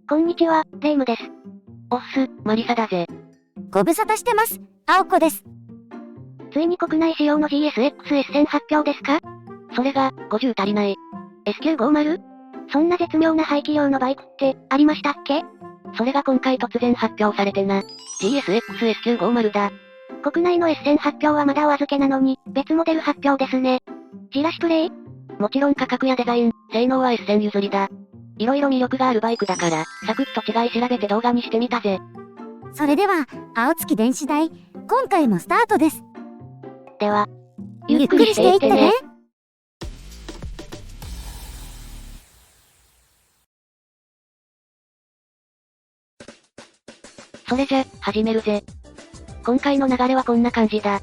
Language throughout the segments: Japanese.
こんにちは、レイムです。おっす、マリサだぜ。ご無沙汰してます。青子です。ついに国内仕様の GSX-S1000 発表ですか？それが、50足りない。S950？ そんな絶妙な排気量のバイクって、ありましたっけ？それが今回突然発表されてな。GSX-S950 だ。国内の S1000 発表はまだお預けなのに、別モデル発表ですね。ジラシプレイ？もちろん価格やデザイン、性能は S1000 譲りだ。色々魅力があるバイクだから、サクッと違い調べて動画にしてみたぜ。それでは、青月電子台、今回もスタートです。では、ゆっくりしていってね。それじゃ、始めるぜ。今回の流れはこんな感じだ。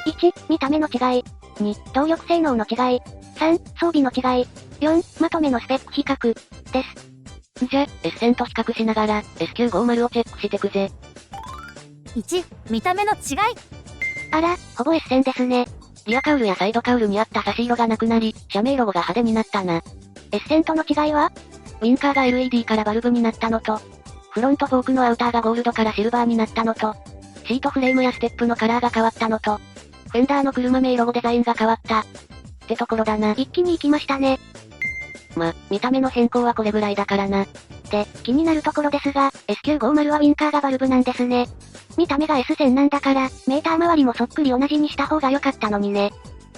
1、見た目の違い。2、動力性能の違い。3、装備の違い。4、まとめのスペック比較。です。じゃ、S1000 と比較しながら、S950 をチェックしてくぜ。1、見た目の違い。あら、ほぼ S1000 ですね。リアカウルやサイドカウルにあった差し色がなくなり、社名ロゴが派手になったな。S1000 との違いは？ウィンカーが LED からバルブになったのと、フロントフォークのアウターがゴールドからシルバーになったのと、シートフレームやステップのカラーが変わったのと、フェンダーの車名ロゴデザインが変わった。ってところだな。一気に行きましたね。見た目の変更はこれぐらいだからな。で、気になるところですが、S950 はウィンカーがバルブなんですね。見た目が S1000 なんだから、メーター周りもそっくり同じにした方が良かったのにね。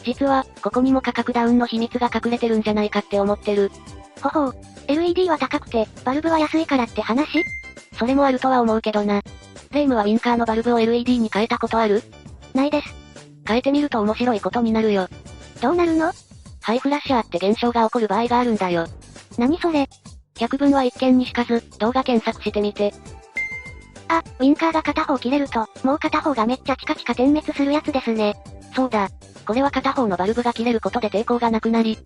実は、ここにも価格ダウンの秘密が隠れてるんじゃないかって思ってる。ほほう、LED は高くて、バルブは安いからって話？それもあるとは思うけどな。レイムはウィンカーのバルブを LED に変えたことある？ないです。変えてみると面白いことになるよ。どうなるの？ハイフラッシャーって現象が起こる場合があるんだよ。何それ？百聞は一見にしかず、動画検索してみて。あ、ウィンカーが片方切れると、もう片方がめっちゃチカチカ点滅するやつですね。そうだ。これは片方のバルブが切れることで抵抗がなくなり、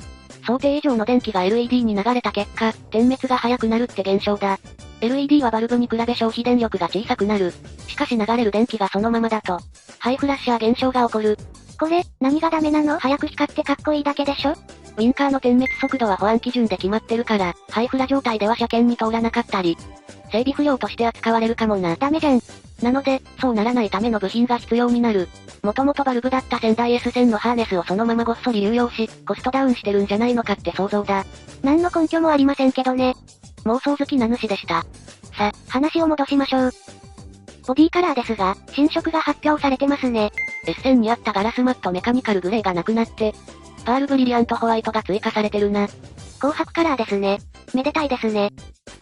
想定以上の電気が LED に流れた結果、点滅が早くなるって現象だ。LED はバルブに比べ消費電力が小さくなる。しかし流れる電気がそのままだと、ハイフラッシャー現象が起こる。これ、何がダメなの？早く光ってかっこいいだけでしょ？ウィンカーの点滅速度は保安基準で決まってるから、ハイフラ状態では車検に通らなかったり、整備不良として扱われるかもな。ダメじゃん。なので、そうならないための部品が必要になる。もともとバルブだった仙台 S1000 のハーネスをそのままごっそり流用し、コストダウンしてるんじゃないのかって想像だ。何の根拠もありませんけどね。妄想好きな主でした。話を戻しましょう。ボディカラーですが、新色が発表されてますね。S1000 にあったガラスマットメカニカルグレーがなくなって、パールブリリアントホワイトが追加されてるな。紅白カラーですね。めでたいですね。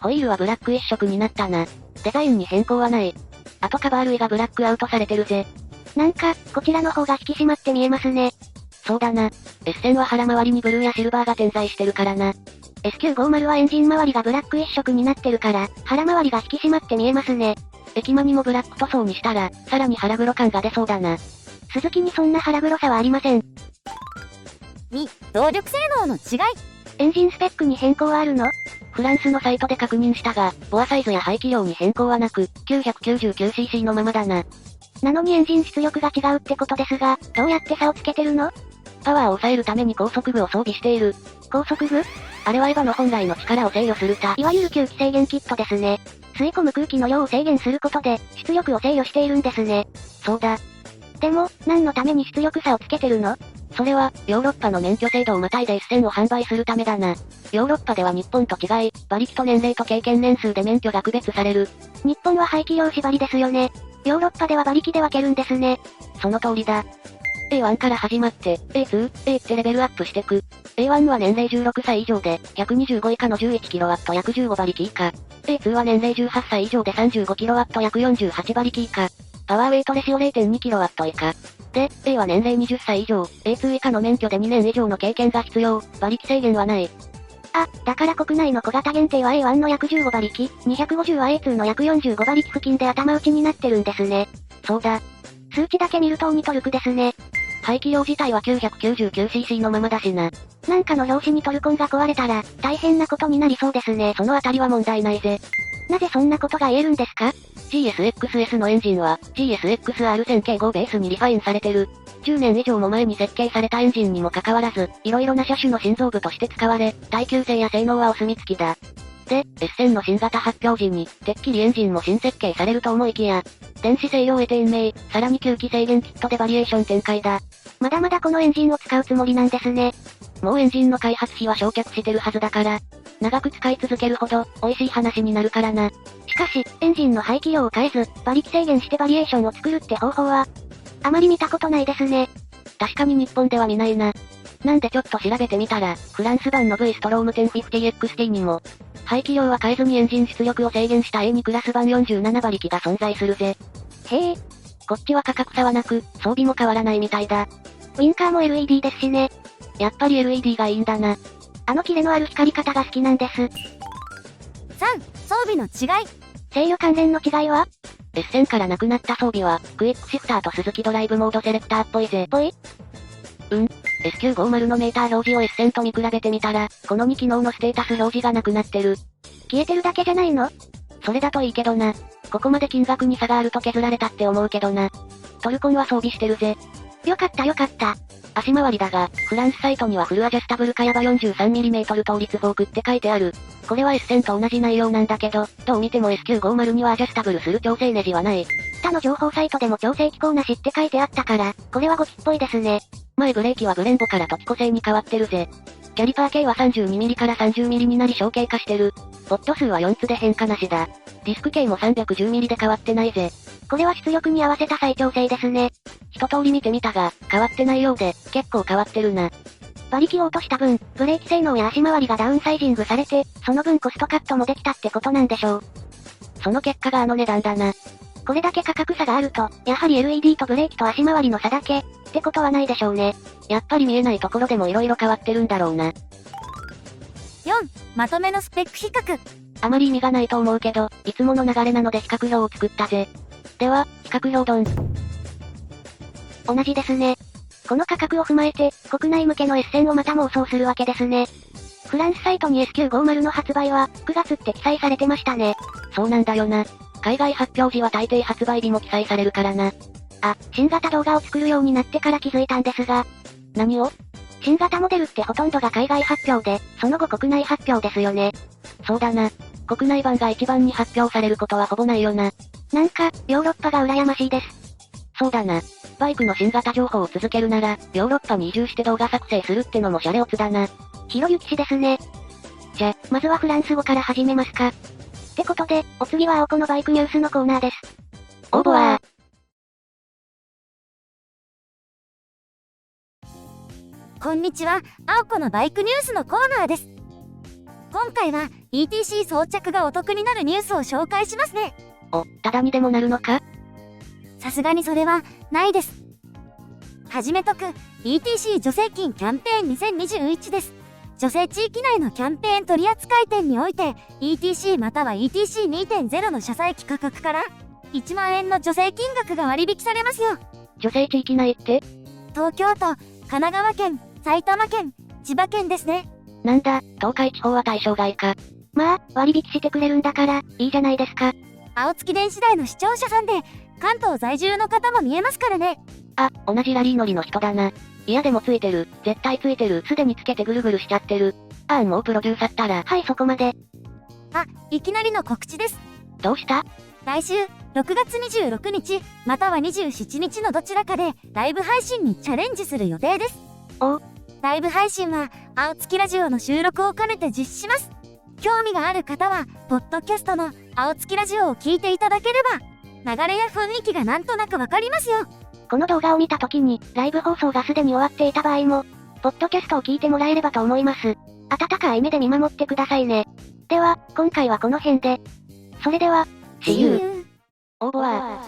ホイールはブラック一色になったな。デザインに変更はない。あとカバー類がブラックアウトされてるぜ。なんか、こちらの方が引き締まって見えますね。そうだな。S1000 は腹周りにブルーやシルバーが点在してるからな。S950 はエンジン周りがブラック一色になってるから、腹周りが引き締まって見えますね。駅間にもブラック塗装にしたら、さらに腹黒感が出そうだな。スズキにそんな腹黒さはありません。2、動力性能の違い。エンジンスペックに変更はあるの？フランスのサイトで確認したが、ボアサイズや排気量に変更はなく、999cc のままだな。なのにエンジン出力が違うってことですが、どうやって差をつけてるの？パワーを抑えるために高速部を装備している。高速部？あれはエヴァの本来の力を制御するいわゆる吸気制限キットですね。吸い込む空気の量を制限することで、出力を制御しているんですね。そうだ。でも、何のために出力差をつけてるの？それは、ヨーロッパの免許制度をまたいで S1000 を販売するためだな。ヨーロッパでは日本と違い、馬力と年齢と経験年数で免許が区別される。日本は排気量縛りですよね。ヨーロッパでは馬力で分けるんですね。その通りだ。A1 から始まって、A2、A ってレベルアップしてく。A1 は年齢16歳以上で、125以下の 11kW 約15馬力以下。A2 は年齢18歳以上で 35kW 約48馬力以下。パワーウェイトレシオ 0.2kW 以下。で、A は年齢20歳以上、A2 以下の免許で2年以上の経験が必要、馬力制限はない。あ、だから国内の小型限定は A1 の約15馬力、250は A2 の約45馬力付近で頭打ちになってるんですね。そうだ。数値だけ見ると鬼トルクですね。排気量自体は 999cc のままだしな。なんかの拍子にトルコンが壊れたら、大変なことになりそうですね。そのあたりは問題ないぜ。なぜそんなことが言えるんですか？ GSX-S のエンジンは、GSX-R1000K5 ベースにリファインされてる。10年以上も前に設計されたエンジンにもかかわらず、色々な車種の心臓部として使われ、耐久性や性能はお墨付きだ。で、S1000 の新型発表時に、てっきりエンジンも新設計されると思いきや、電子制御を得て延命、さらに吸気制限キットでバリエーション展開だ。まだまだこのエンジンを使うつもりなんですね。もうエンジンの開発費は焼却してるはずだから、長く使い続けるほど、美味しい話になるからな。しかし、エンジンの排気量を変えず、馬力制限してバリエーションを作るって方法は、あまり見たことないですね。確かに日本では見ないな。なんでちょっと調べてみたら、フランス版の V ストローム 1050XT にも、排気量は変えずにエンジン出力を制限した A2 クラス版47馬力が存在するぜ。へえ。こっちは価格差はなく、装備も変わらないみたいだ。ウィンカーも LED ですしね。やっぱり LED がいいんだな。あのキレのある光り方が好きなんです。3、装備の違い。制御関連の違いは？ S1000 からなくなった装備は、クイックシフターと鈴木ドライブモードセレクターっぽいぜ。S950 のメーター表示を S1000 と見比べてみたら、この2機能のステータス表示がなくなってる。消えてるだけじゃないの？それだといいけどな。ここまで金額に差があると削られたって思うけどな。トルコンは装備してるぜ。よかったよかった。足回りだが、フランスサイトにはフルアジャスタブルカヤバ 43mm 倒立フォークって書いてある。これは S1000 と同じ内容なんだけど、どう見ても S950 にはアジャスタブルする調整ネジはない。他の情報サイトでも調整機構なしって書いてあったから、これはゴキっぽいですね。前ブレーキはブレンボからトキコ製に変わってるぜ。キャリパー系は 32mm から 30mm になり小径化してる。ポット数は4つで変化なしだ。ディスク系も 310mm で変わってないぜ。これは出力に合わせた再調整ですね。一通り見てみたが、変わってないようで、結構変わってるな。馬力を落とした分、ブレーキ性能や足回りがダウンサイジングされて、その分コストカットもできたってことなんでしょう。その結果があの値段だな。これだけ価格差があると、やはり LED とブレーキと足回りの差だけ、ってことはないでしょうね。やっぱり見えないところでも色々変わってるんだろうな。4、まとめのスペック比較。あまり意味がないと思うけど、いつもの流れなので比較表を作ったぜ。では、比較表ドン。同じですね。この価格を踏まえて、国内向けの S1000 をまた妄想するわけですね。フランスサイトに S950 の発売は、9月って記載されてましたね。そうなんだよな。海外発表時は大抵発売日も記載されるからな。あ、新型動画を作るようになってから気づいたんですが。何を？新型モデルってほとんどが海外発表で、その後国内発表ですよね。そうだな。国内版が一番に発表されることはほぼないよな。なんか、ヨーロッパが羨ましいです。そうだな。バイクの新型情報を続けるなら、ヨーロッパに移住して動画作成するってのもシャレオツだな。ひろゆき氏ですね。じゃ、まずはフランス語から始めますか。ってことで、お次は青子のバイクニュースのコーナーです。応募はこんにちは、青子のバイクニュースのコーナーです。今回は ETC 装着がお得になるニュースを紹介しますね。お、ただにでもなるのか？さすがにそれは、ないです。はじめとく、ETC 助成金キャンペーン2021です。助成地域内のキャンペーン取扱店において、ETC または ETC2.0 の車載機価格から、1万円の助成金額が割引されますよ。助成地域内って？東京都、神奈川県、埼玉県、千葉県ですね。なんだ、東海地方は対象外か。まあ、割引してくれるんだから、いいじゃないですか。青月電子台の視聴者さんで、関東在住の方も見えますからね。あ、同じラリー乗りの人だな。いやでもついてる。絶対ついてる。すでにつけてぐるぐるしちゃってる。もうプロデューサーったら。はい、そこまで。あ、いきなりの告知です。どうした？来週、6月26日、または27日のどちらかで、ライブ配信にチャレンジする予定です。ライブ配信は、青月ラジオの収録を兼ねて実施します。興味がある方は、ポッドキャストの青月ラジオを聞いていただければ、流れや雰囲気がなんとなくわかりますよ。この動画を見た時に、ライブ放送がすでに終わっていた場合も、ポッドキャストを聞いてもらえればと思います。温かい目で見守ってくださいね。では、今回はこの辺で。それでは、See you! 応募は